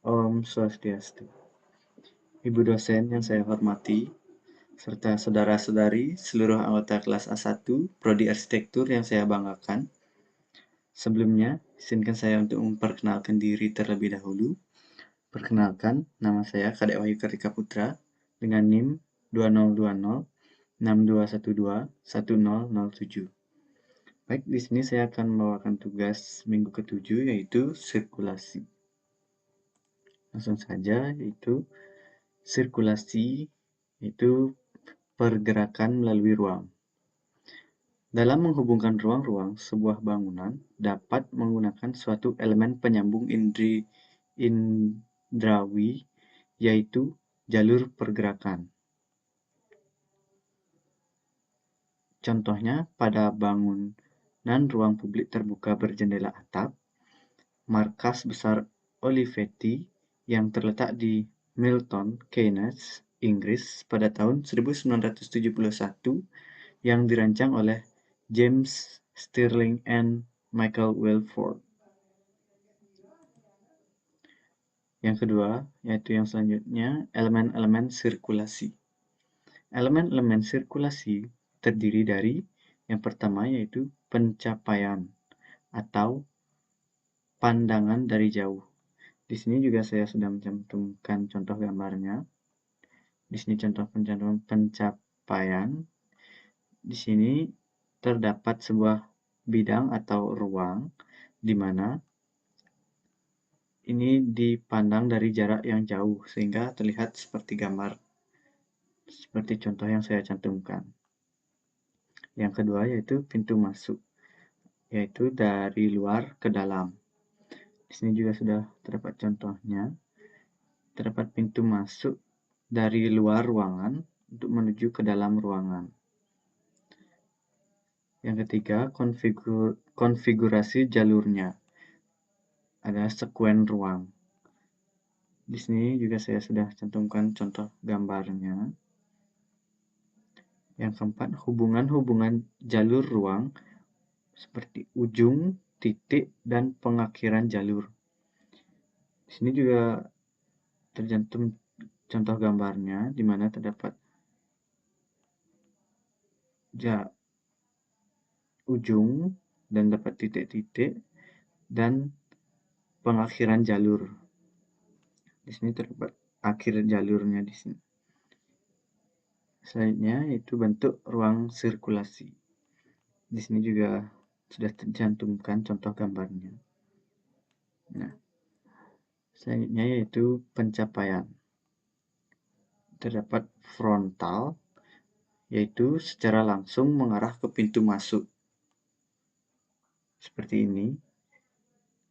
Om Swastiastu. Ibu dosen yang saya hormati, serta saudara-saudari seluruh anggota kelas A1 Prodi Arsitektur yang saya banggakan. Sebelumnya, izinkan saya untuk memperkenalkan diri terlebih dahulu. Perkenalkan, nama saya Kadek Wahyu Kartika Putra dengan NIM 202062121007. Baik, di sini saya akan membawakan tugas minggu ke-7 yaitu sirkulasi. Langsung saja, yaitu sirkulasi itu pergerakan melalui ruang. Dalam menghubungkan ruang-ruang sebuah bangunan dapat menggunakan suatu elemen penyambung indrawi, yaitu jalur pergerakan. Contohnya pada bangunan ruang publik terbuka berjendela atap, markas besar Olivetti yang terletak di Milton Keynes, Inggris pada tahun 1971 yang dirancang oleh James Stirling and Michael Wilford. Yang kedua, yaitu yang selanjutnya, elemen-elemen sirkulasi. Elemen-elemen sirkulasi terdiri dari yang pertama yaitu pencapaian atau pandangan dari jauh. Di sini juga saya sudah mencantumkan contoh gambarnya. Di sini contoh pencapaian. Di sini terdapat sebuah bidang atau ruang di mana ini dipandang dari jarak yang jauh sehingga terlihat seperti gambar, seperti contoh yang saya cantumkan. Yang kedua yaitu pintu masuk, yaitu dari luar ke dalam. Di sini juga sudah terdapat contohnya. Terdapat pintu masuk dari luar ruangan untuk menuju ke dalam ruangan. Yang ketiga, konfigurasi jalurnya. Ada sekuen ruang. Di sini juga saya sudah cantumkan contoh gambarnya. Yang keempat, hubungan-hubungan jalur ruang seperti ujung, titik, dan pengakhiran jalur. Di sini juga tercantum contoh gambarnya di mana terdapat ujung dan dapat titik-titik dan pengakhiran jalur. Di sini terdapat akhir jalurnya di sini. Selanjutnya yaitu bentuk ruang sirkulasi. Di sini juga sudah tercantumkan contoh gambarnya. Nah, selanjutnya yaitu pencapaian. Terdapat frontal, yaitu secara langsung mengarah ke pintu masuk. Seperti ini.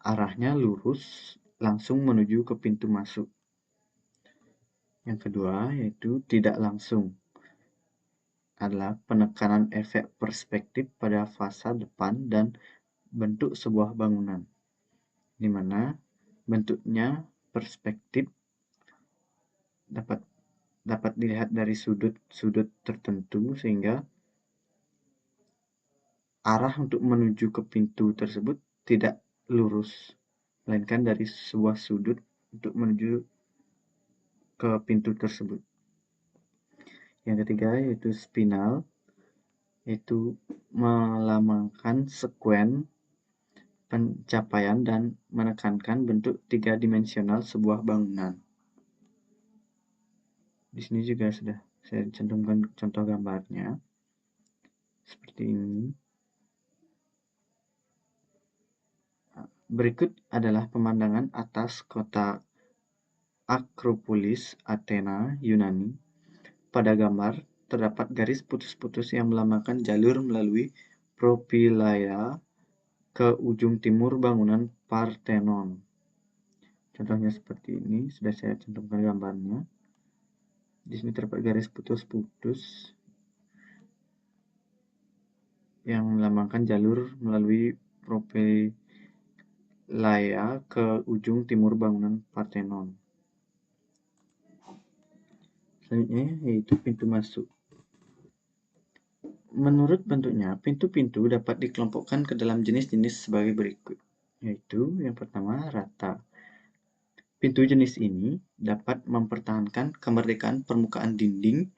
Arahnya lurus, langsung menuju ke pintu masuk. Yang kedua yaitu tidak langsung. Adalah penekanan efek perspektif pada fasad depan dan bentuk sebuah bangunan, di mana bentuknya perspektif dapat dilihat dari sudut-sudut tertentu sehingga arah untuk menuju ke pintu tersebut tidak lurus, melainkan dari sebuah sudut untuk menuju ke pintu tersebut. Yang ketiga yaitu spinal, yaitu melambangkan sekuen pencapaian dan menekankan bentuk tiga dimensional sebuah bangunan. Di sini juga sudah saya cantumkan contoh gambarnya seperti ini. Berikut adalah pemandangan atas kota Akropolis, Athena, Yunani. Pada gambar terdapat garis putus-putus yang melambangkan jalur melalui Propylaea ke ujung timur bangunan Parthenon. Contohnya seperti ini, sudah saya cantumkan gambarnya. Di sini terdapat garis putus-putus yang melambangkan jalur melalui Propylaea ke ujung timur bangunan Parthenon. Selanjutnya yaitu pintu masuk. Menurut bentuknya, pintu-pintu dapat dikelompokkan ke dalam jenis-jenis sebagai berikut, yaitu yang pertama rata. Pintu jenis ini dapat mempertahankan kemerdekaan permukaan dinding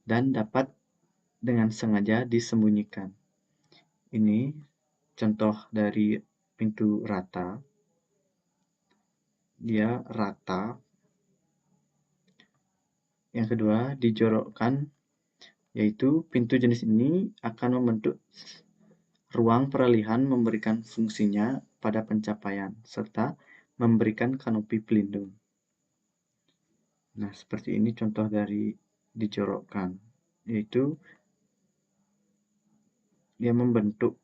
dan dapat dengan sengaja disembunyikan. Ini contoh dari pintu rata. Dia rata. Yang kedua, dijorokkan, yaitu pintu jenis ini akan membentuk ruang peralihan memberikan fungsinya pada pencapaian, serta memberikan kanopi pelindung. Nah, seperti ini contoh dari dijorokkan, yaitu dia membentuk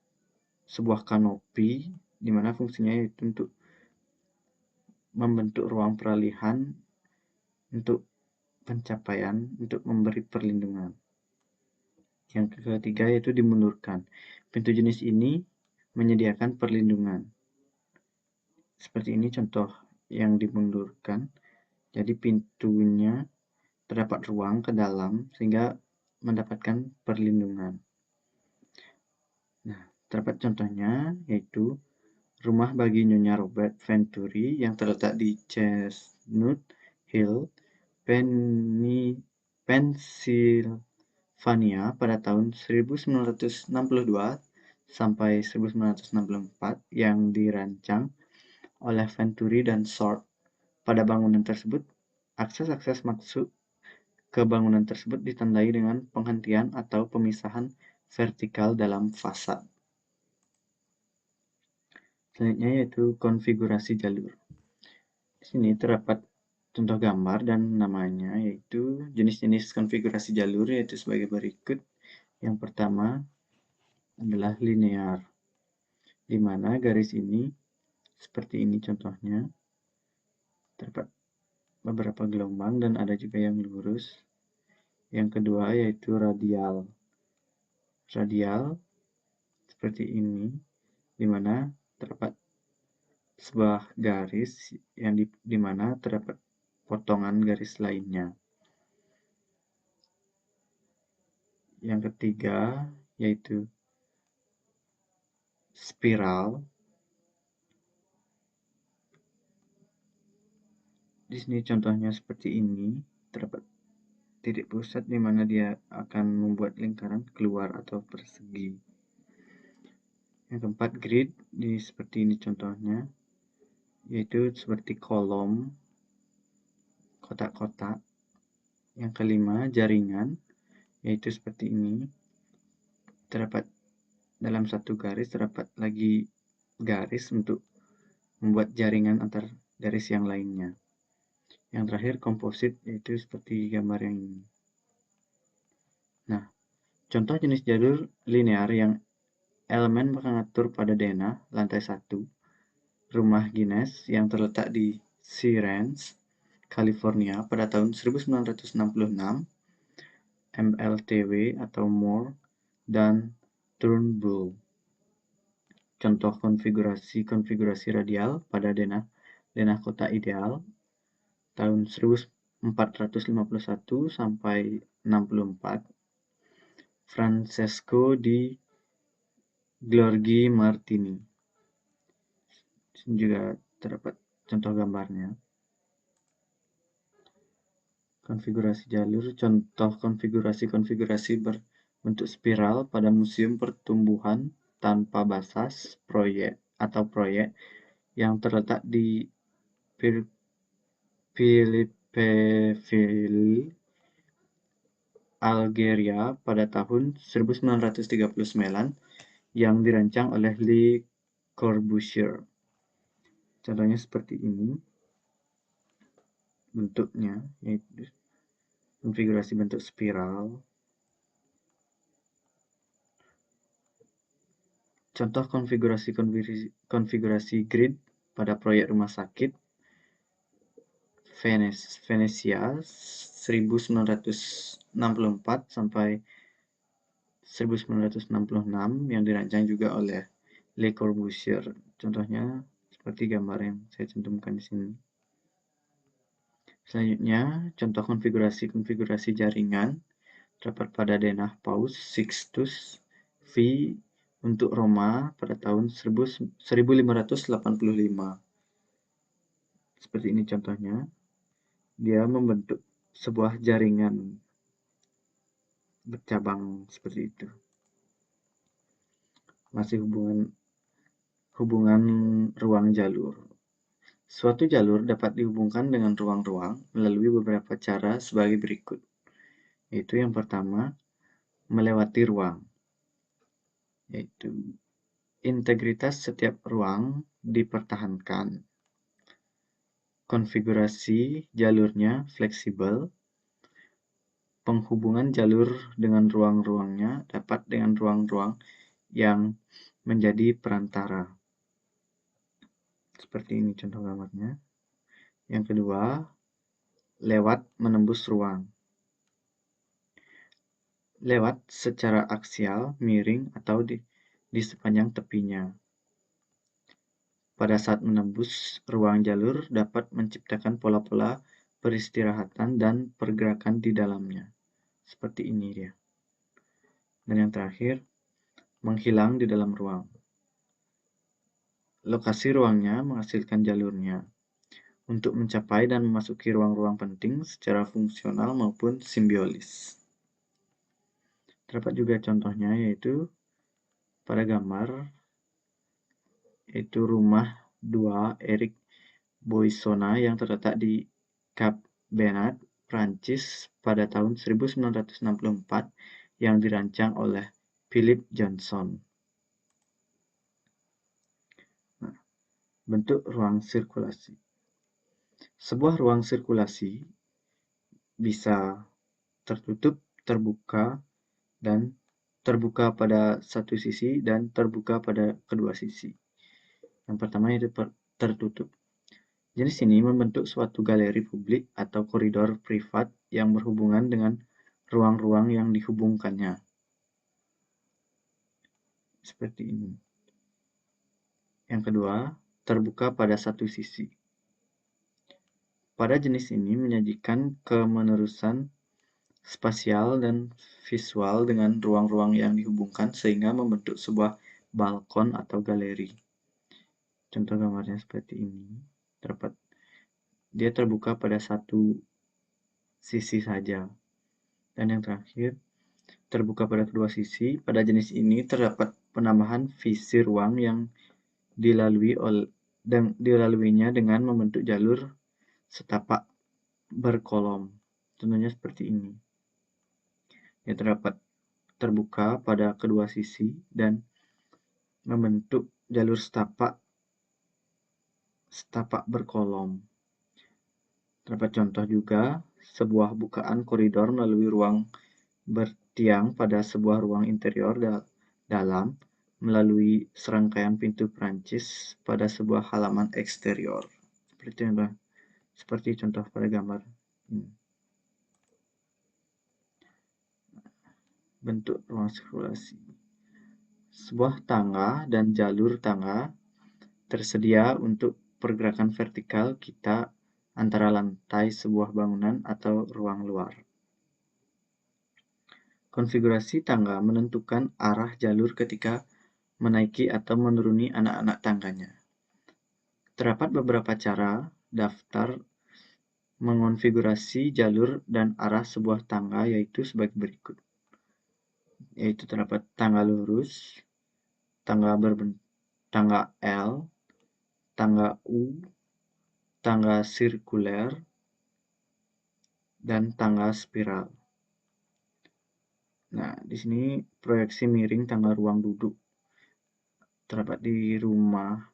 sebuah kanopi di mana fungsinya yaitu untuk membentuk ruang peralihan untuk pencapaian, untuk memberi perlindungan. Yang ketiga yaitu dimundurkan. Pintu jenis ini menyediakan perlindungan. Seperti ini contoh yang dimundurkan. Jadi pintunya terdapat ruang ke dalam sehingga mendapatkan perlindungan. Nah, terdapat contohnya yaitu rumah bagi Nyonya Robert Venturi yang terletak di Chestnut Hill, Pennsylvania pada tahun 1962 sampai 1964 yang dirancang oleh Venturi dan Short. Pada bangunan tersebut, akses-akses masuk ke bangunan tersebut ditandai dengan penghentian atau pemisahan vertikal dalam fasad. Selanjutnya yaitu konfigurasi jalur. Di sini terdapat contoh gambar dan namanya, yaitu jenis-jenis konfigurasi jalur yaitu sebagai berikut. Yang pertama adalah linear, di mana garis ini seperti ini contohnya, terdapat beberapa gelombang dan ada juga yang lurus. Yang kedua yaitu radial. Radial seperti ini, di mana terdapat sebuah garis yang di mana terdapat potongan garis lainnya. Yang ketiga yaitu spiral. Di sini contohnya seperti ini, terdapat titik pusat di mana dia akan membuat lingkaran keluar atau persegi. Yang keempat grid, seperti ini contohnya, yaitu seperti kolom, kotak-kotak. Yang kelima jaringan, yaitu seperti ini, terdapat dalam satu garis terdapat lagi garis untuk membuat jaringan antar garis yang lainnya. Yang terakhir komposit, yaitu seperti gambar yang ini. Nah, contoh jenis jalur linear yang elemen mengatur pada denah lantai 1, rumah Guinness yang terletak di Sea Ranch, California pada tahun 1966, MLTW atau Moore dan Turnbull. Contoh konfigurasi radial pada denah kota ideal tahun 1451 sampai 64, Francesco di Giorgi Martini. Sini juga terdapat contoh gambarnya. Konfigurasi jalur, contoh konfigurasi berbentuk spiral pada Museum Pertumbuhan Tanpa Batas proyek yang terletak di Philippeville, Algeria pada tahun 1939 yang dirancang oleh Le Corbusier. Contohnya seperti ini bentuknya, yaitu konfigurasi bentuk spiral. Contoh konfigurasi grid pada proyek rumah sakit Venesia 1964 sampai 1966 yang dirancang juga oleh Le Corbusier. Contohnya seperti gambar yang saya cantumkan di sini. Selanjutnya, contoh konfigurasi jaringan terdapat pada denah Paus Sixtus V untuk Roma pada tahun 1585. Seperti ini contohnya, dia membentuk sebuah jaringan bercabang seperti itu. Masih hubungan ruang jalur. Suatu jalur dapat dihubungkan dengan ruang-ruang melalui beberapa cara sebagai berikut. Yaitu yang pertama, melewati ruang. Yaitu integritas setiap ruang dipertahankan. Konfigurasi jalurnya fleksibel. Penghubungan jalur dengan ruang-ruangnya dapat dengan ruang-ruang yang menjadi perantara. Seperti ini contoh gambarnya. Yang kedua, lewat menembus ruang. Lewat secara aksial, miring, atau di sepanjang tepinya. Pada saat menembus ruang jalur dapat menciptakan pola-pola peristirahatan dan pergerakan di dalamnya. Seperti ini dia. Dan yang terakhir, menghilang di dalam ruang. Lokasi ruangnya menghasilkan jalurnya untuk mencapai dan memasuki ruang-ruang penting secara fungsional maupun simbiolis. Terdapat juga contohnya yaitu pada gambar yaitu rumah 2 Eric Boissona yang terletak di Cap Bernard, Prancis pada tahun 1964 yang dirancang oleh Philip Johnson. Nah, bentuk ruang sirkulasi. Sebuah ruang sirkulasi bisa tertutup, terbuka, dan terbuka pada satu sisi dan terbuka pada kedua sisi. Yang pertama yaitu tertutup. Jenis ini membentuk suatu galeri publik atau koridor privat yang berhubungan dengan ruang-ruang yang dihubungkannya. Seperti ini. Yang kedua, terbuka pada satu sisi. Pada jenis ini menyajikan kemenerusan spasial dan visual dengan ruang-ruang yang dihubungkan sehingga membentuk sebuah balkon atau galeri. Contoh gambarnya seperti ini. Dia terbuka pada satu sisi saja. Dan yang terakhir, terbuka pada kedua sisi. Pada jenis ini terdapat penambahan visi ruang yang dilaluinya dengan membentuk jalur setapak berkolom. Contohnya seperti ini. Dia terdapat terbuka pada kedua sisi dan membentuk jalur setapak berkolom. Terdapat contoh juga sebuah bukaan koridor melalui ruang bertiang pada sebuah ruang interior dalam melalui serangkaian pintu Prancis pada sebuah halaman eksterior. Seperti contoh pada gambar ini. Bentuk ruang sirkulasi. Sebuah tangga dan jalur tangga tersedia untuk pergerakan vertikal kita antara lantai sebuah bangunan atau ruang luar. Konfigurasi tangga menentukan arah jalur ketika menaiki atau menuruni anak-anak tangganya. Terdapat beberapa cara daftar mengonfigurasi jalur dan arah sebuah tangga yaitu sebagai berikut. Yaitu terdapat tangga lurus, tangga L, tangga U, tangga sirkuler, dan tangga spiral. Nah, di sini proyeksi miring tangga ruang duduk terdapat di rumah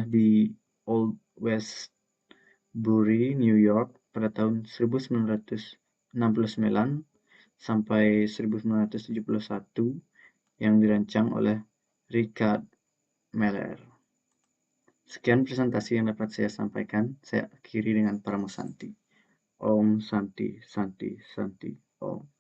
di Old Westbury, New York pada tahun 1969 sampai 1971 yang dirancang oleh Richard Miller. Sekian presentasi yang dapat saya sampaikan. Saya akhiri dengan Paramasanti. Om Santi Santi Santi Om.